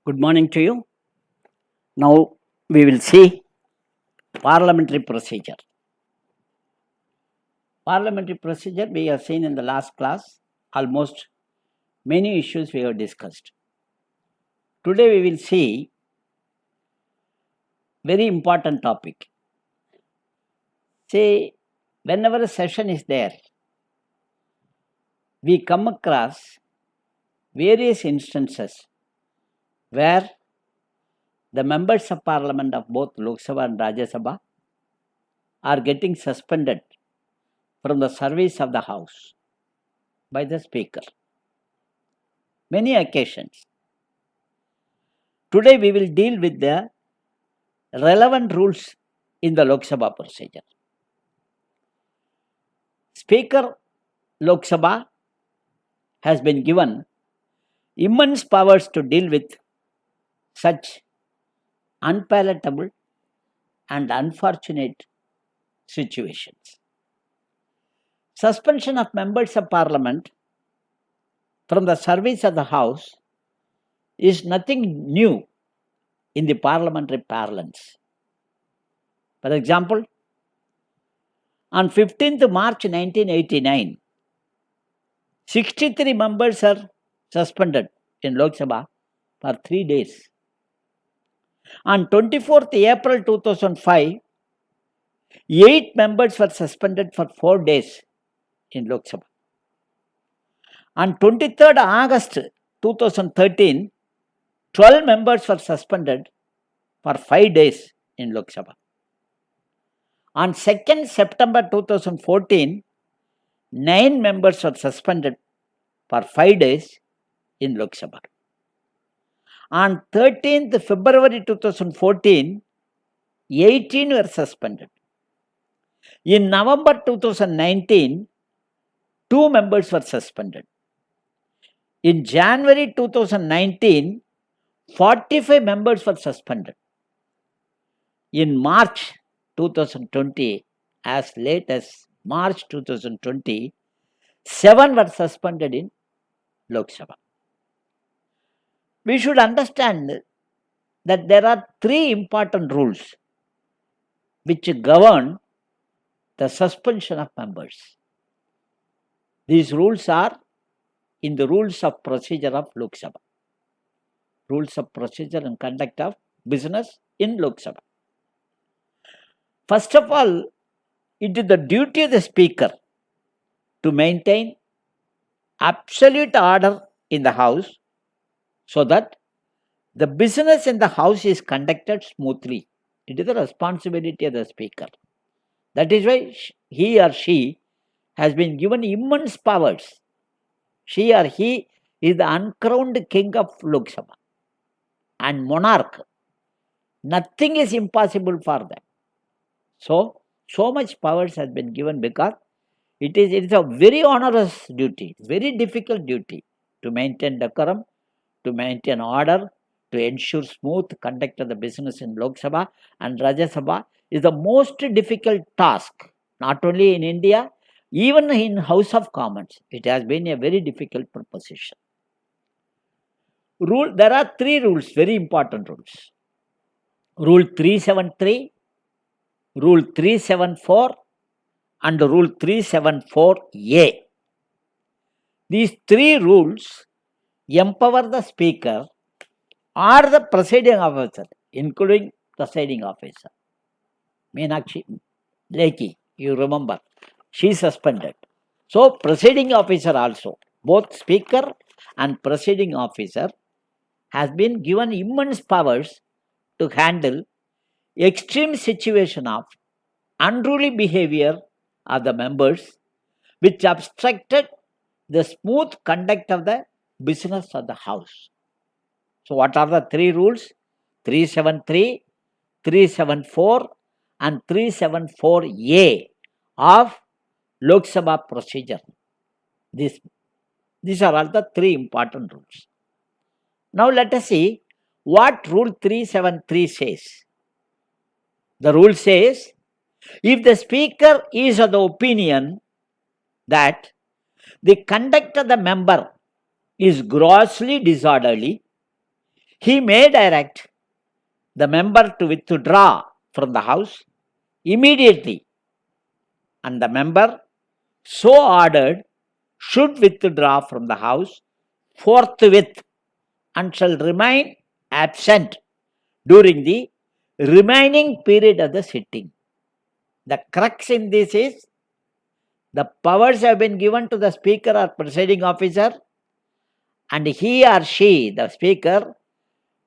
Good morning to you. Now we will see parliamentary procedure. Parliamentary procedure we have seen in the last class, almost many issues we have discussed. Today we will see very important topic. See, whenever a session is there, we come across various instances where the members of parliament of both Lok Sabha and Rajya Sabha are getting suspended from the service of the house by the speaker. Many occasions. Today we will deal with the relevant rules in the Lok Sabha procedure. Speaker Lok Sabha has been given immense powers to deal with such unpalatable and unfortunate situations. Suspension of members of parliament from the service of the house is nothing new in the parliamentary parlance. For example, on 15th March 1989, 63 members are suspended in Lok Sabha for 3 days. On 24th April 2005, 8 members were suspended for 4 days in Lok Sabha. On 23rd August 2013, 12 members were suspended for 5 days in Lok Sabha. On 2nd September 2014, 9 members were suspended for 5 days in Lok Sabha. On 13th February 2014, 18 were suspended. In November 2019, 2 members were suspended. In January 2019, 45 members were suspended. In March 2020, as late as March 2020, 7 were suspended in Lok Sabha. We should understand that there are 3 important rules which govern the suspension of members. These rules are in the rules of procedure of Lok Sabha. Rules of procedure and conduct of business in Lok Sabha. First of all, it is the duty of the speaker to maintain absolute order in the house so that the business in the house is conducted smoothly. It is the responsibility of the speaker. That is why he or she has been given immense powers. She or he is the uncrowned king of Lok Sabha and monarch. Nothing is impossible for them. So much powers has been given because it is a very onerous duty, very difficult duty to maintain decorum, to maintain order, to ensure smooth conduct of the business in Lok Sabha and Rajya Sabha is the most difficult task, not only in India, even in House of Commons. It has been a very difficult proposition. There are 3 rules, very important rules. Rule 373, Rule 374 and Rule 374A. These 3 rules empower the speaker or the presiding officer, including presiding officer. Meenakshi Lekhi, you remember, she suspended. So, presiding officer also, both speaker and presiding officer has been given immense powers to handle extreme situation of unruly behavior of the members which obstructed the smooth conduct of the business of the house. So, what are the 3 rules? 373, 374 and 374A of Lok Sabha procedure. These are all the 3 important rules. Now, let us see what Rule 373 says. The rule says, if the speaker is of the opinion that the conduct of the member is grossly disorderly, he may direct the member to withdraw from the house immediately, and the member so ordered should withdraw from the house forthwith and shall remain absent during the remaining period of the sitting. The crux in this is the powers have been given to the speaker or presiding officer, and he or she, the speaker,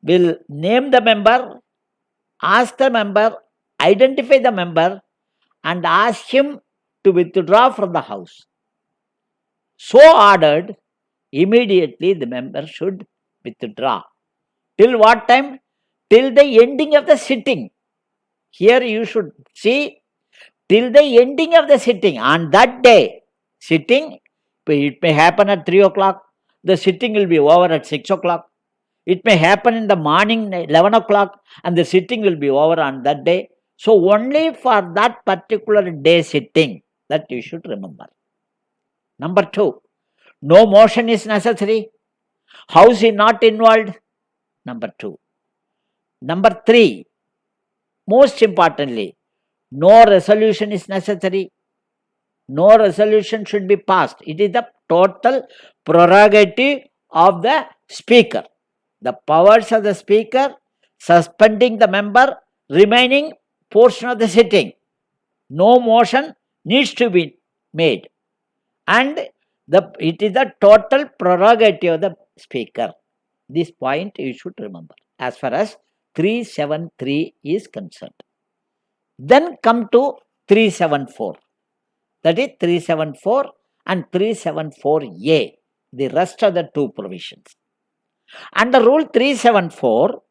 will name the member, ask the member, identify the member, and ask him to withdraw from the house. So ordered, immediately the member should withdraw. Till what time? Till the ending of the sitting. Here you should see, till the ending of the sitting. On that day, sitting, it may happen at 3 o'clock. The sitting will be over at 6 o'clock. It may happen in the morning, 11 o'clock, and the sitting will be over on that day. So only for that particular day sitting, that you should remember. Number 2, no motion is necessary. House is not involved. Number 2. Number 3, most importantly, no resolution is necessary. No resolution should be passed. It is the total prerogative of the speaker. The powers of the speaker, suspending the member, remaining portion of the sitting. No motion needs to be made. And it is the total prerogative of the speaker. This point you should remember as far as 373 is concerned. Then come to 374. That is 374 and 374A, the rest of the two provisions. Under Rule 374,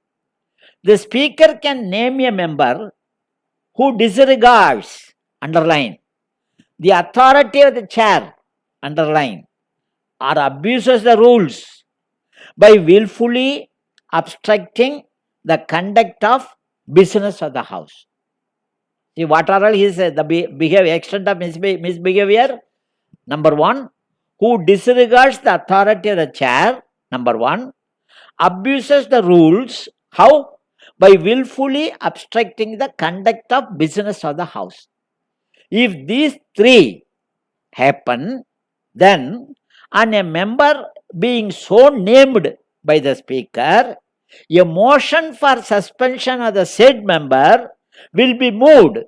the speaker can name a member who disregards, underline, the authority of the chair, underline, or abuses the rules by willfully obstructing the conduct of business of the house. See, what are all his the behavior, extent of misbehavior? Number 1, who disregards the authority of the chair. Number 1, abuses the rules. How? By willfully obstructing the conduct of business of the house. If these 3 happen, then on a member being so named by the speaker, a motion for suspension of the said member will be moved,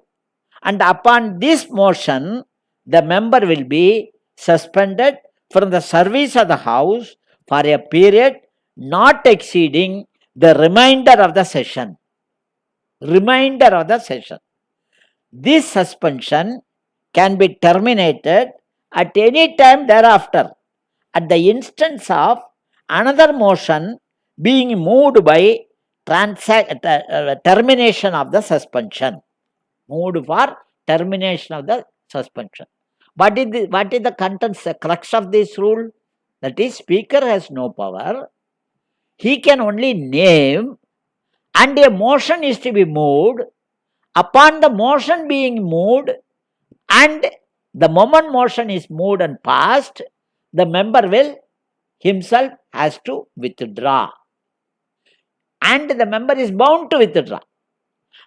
and upon this motion, the member will be suspended from the service of the house for a period not exceeding the remainder of the session. Remainder of the session. This suspension can be terminated at any time thereafter at the instance of another motion being moved by termination of the suspension. Moved for termination of the suspension. What is the contents, the crux of this rule? That is, speaker has no power. He can only name, and a motion is to be moved. Upon the motion being moved, and the moment motion is moved and passed, the member will himself has to withdraw. And the member is bound to withdraw.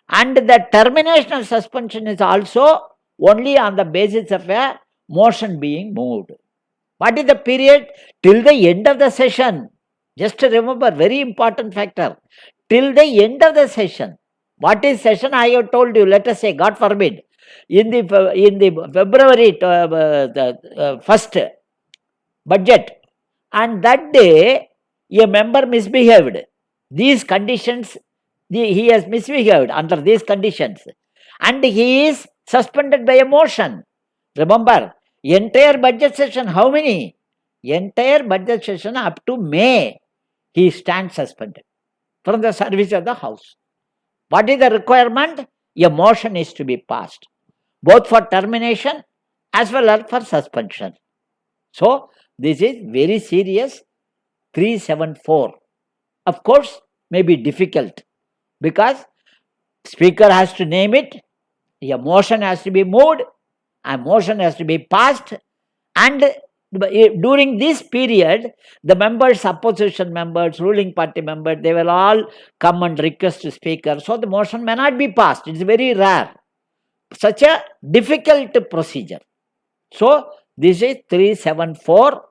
And the termination of suspension is also only on the basis of a motion being moved. What is the period? Till the end of the session. Just remember, very important factor. Till the end of the session. What is session? I have told you, let us say, God forbid, in the February first budget, and that day a member misbehaved. These conditions, he has misbehaved under these conditions, and he is suspended by a motion. Remember, entire budget session, how many? Entire budget session up to May, he stands suspended from the service of the house. What is the requirement? A motion is to be passed, both for termination as well as for suspension. So, this is very serious. 374. Of course, may be difficult because speaker has to name it, a motion has to be moved, a motion has to be passed, and During this period, the members, opposition members, ruling party members, they will all come and request the speaker. So the motion may not be passed. It's very rare. Such a difficult procedure. So this is 374,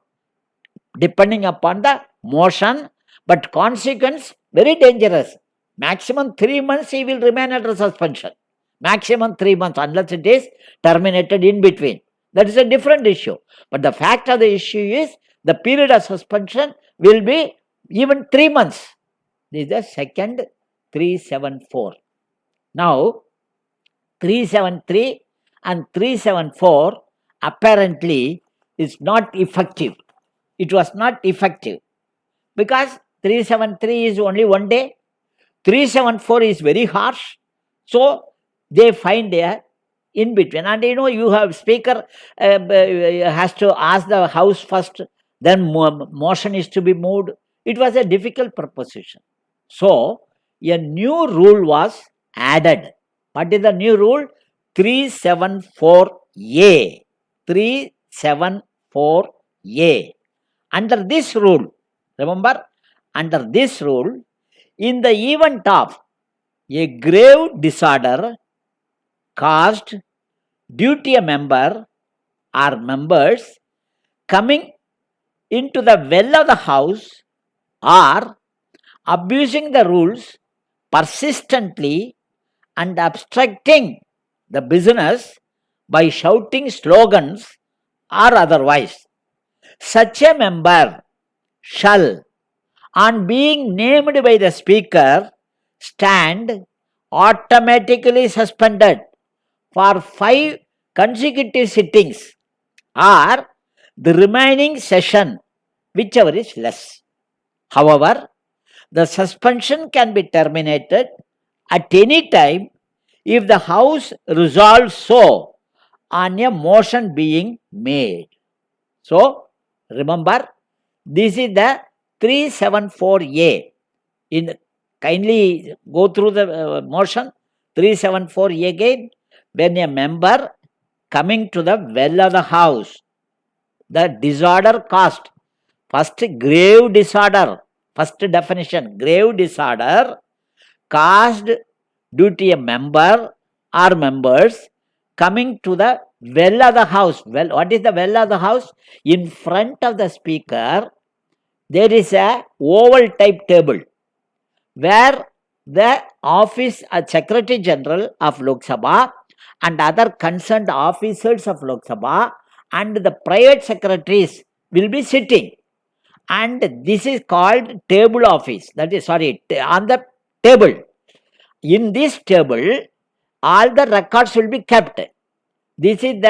depending upon the motion, but consequence very dangerous. Maximum 3 months he will remain under suspension. Maximum 3 months, unless it is terminated in between. That is a different issue. But the fact of the issue is the period of suspension will be even 3 months. This is the second 374. Now, 373 and 374 apparently is not effective. It was not effective because 373 is only 1 day, 374 is very harsh. So they find a in between, and you have speaker has to ask the house first, then motion is to be moved. It was a difficult proposition. So a new rule was added. What is the new rule? 374A. 374A. Under this rule, remember, under this rule, in the event of a grave disorder caused due to a member or members coming into the well of the house or abusing the rules persistently and obstructing the business by shouting slogans or otherwise, such a member shall, on being named by the speaker, stand automatically suspended for 5 consecutive sittings or the remaining session, whichever is less. However, the suspension can be terminated at any time if the House resolves so on a motion being made. So, remember, this is the 374A. Kindly go through the motion. 374A again. When a member coming to the well of the house, the disorder caused, first grave disorder, first definition, grave disorder caused due to a member or members coming to the well of the house. Well, what is the well of the house? In front of the speaker, there is a oval type table where the office Secretary General of Lok Sabha and other concerned officers of Lok Sabha and the private secretaries will be sitting. And this is called table office. That is, on the table. In this table, all the records will be kept. This is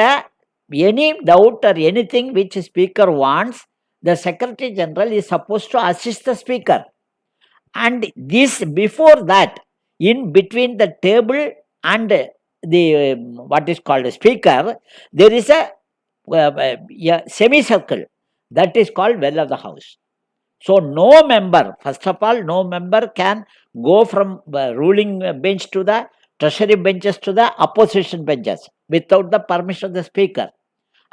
any doubt or anything which speaker wants, the Secretary General is supposed to assist the speaker. And this, before that, in between the table and the what is called a speaker, there is a semicircle that is called well of the house. So no member, first of all, no member can go from ruling bench to the treasury benches to the opposition benches without the permission of the speaker.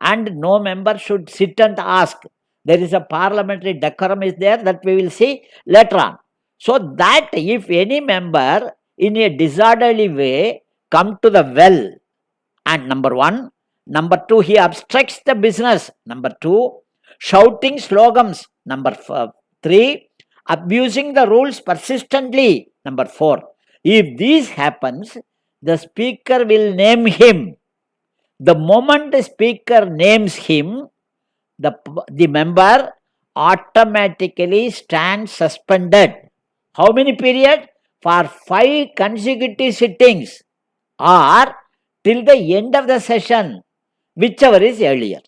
And no member should sit and ask. There is a parliamentary decorum is there that we will see later on. So that if any member in a disorderly way come to the well, and number 1, number 2, he obstructs the business, number 2, shouting slogans, number 3, abusing the rules persistently, number 4. If this happens, the speaker will name him. The moment the speaker names him, the member automatically stands suspended. How many period? For 5 consecutive sittings or till the end of the session, whichever is earlier.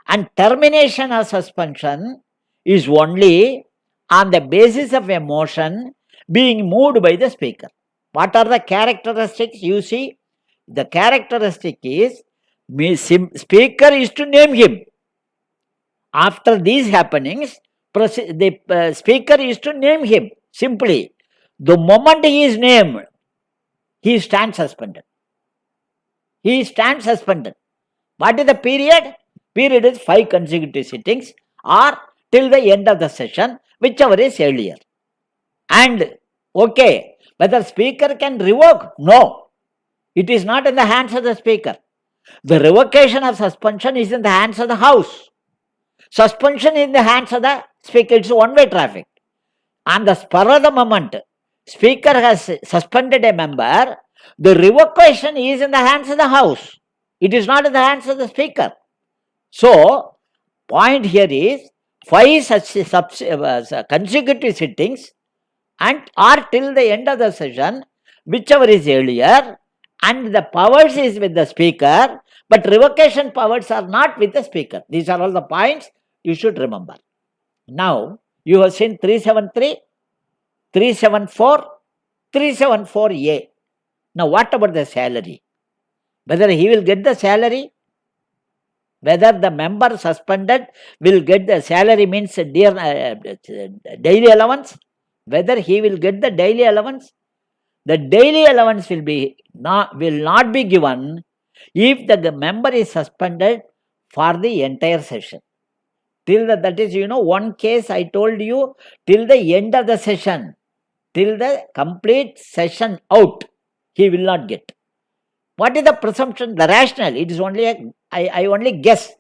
And termination of suspension is only on the basis of a motion being moved by the speaker. What are the characteristics? You see, the characteristic is speaker is to name him. After these happenings, the speaker is to name him. Simply, the moment he is named, he stands suspended. He stands suspended. What is the period? period is 5 consecutive sittings or till the end of the session, whichever is earlier. And okay, whether speaker can revoke? No, it is not in the hands of the speaker. The revocation of suspension is in the hands of the House. Suspension in the hands of the speaker. It's one-way traffic. On the spur of the moment, speaker has suspended a member, the revocation is in the hands of the House. It is not in the hands of the speaker. So, point here is 5 consecutive sittings and or till the end of the session, whichever is earlier, and the powers is with the speaker, but revocation powers are not with the speaker. These are all the points you should remember. Now, you have seen 373, 374, 374A. Now, what about the salary? Whether he will get the salary, whether the member suspended will get the salary means daily allowance, whether he will get the daily allowance. The daily allowance will not be given if the member is suspended for the entire session. That is, one case I told you, till the end of the session, till the complete session out, he will not get. What is the presumption? The rationale, it is only, I only guess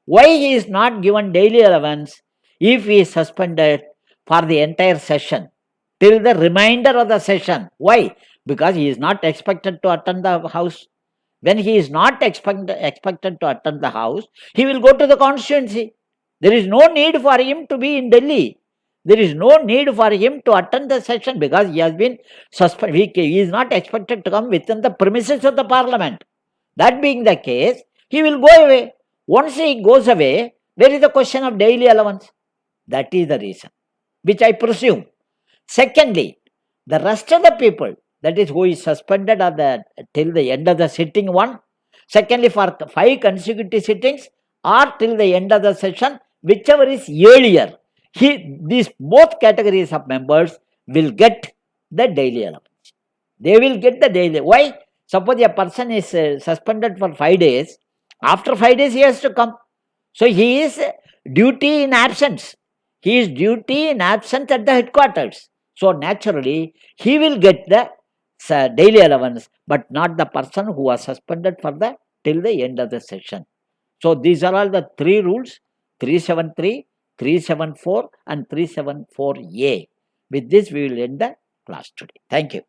why he is not given daily allowance if he is suspended for the entire session, till the remainder of the session. Why? Because he is not expected to attend the House. When he is not expected to attend the House, he will go to the constituency. There is no need for him to be in Delhi. There is no need for him to attend the session because he has been suspended. He is not expected to come within the premises of the parliament. That being the case, he will go away. Once he goes away, where is the question of daily allowance? That is the reason, which I presume. Secondly, the rest of the people, that is who is suspended till the end of the sitting one. Secondly, for 5 consecutive sittings or till the end of the session, whichever is earlier, these both categories of members will get the daily allowance. They will get the daily. Why? Suppose a person is suspended for 5 days. After 5 days, he has to come. So he is duty in absence. He is duty in absence at the headquarters. So naturally, he will get the daily allowance, but not the person who was suspended till the end of the session. So these are all the 3 rules: 373, 374 and 374A. With this, we will end the class today. Thank you.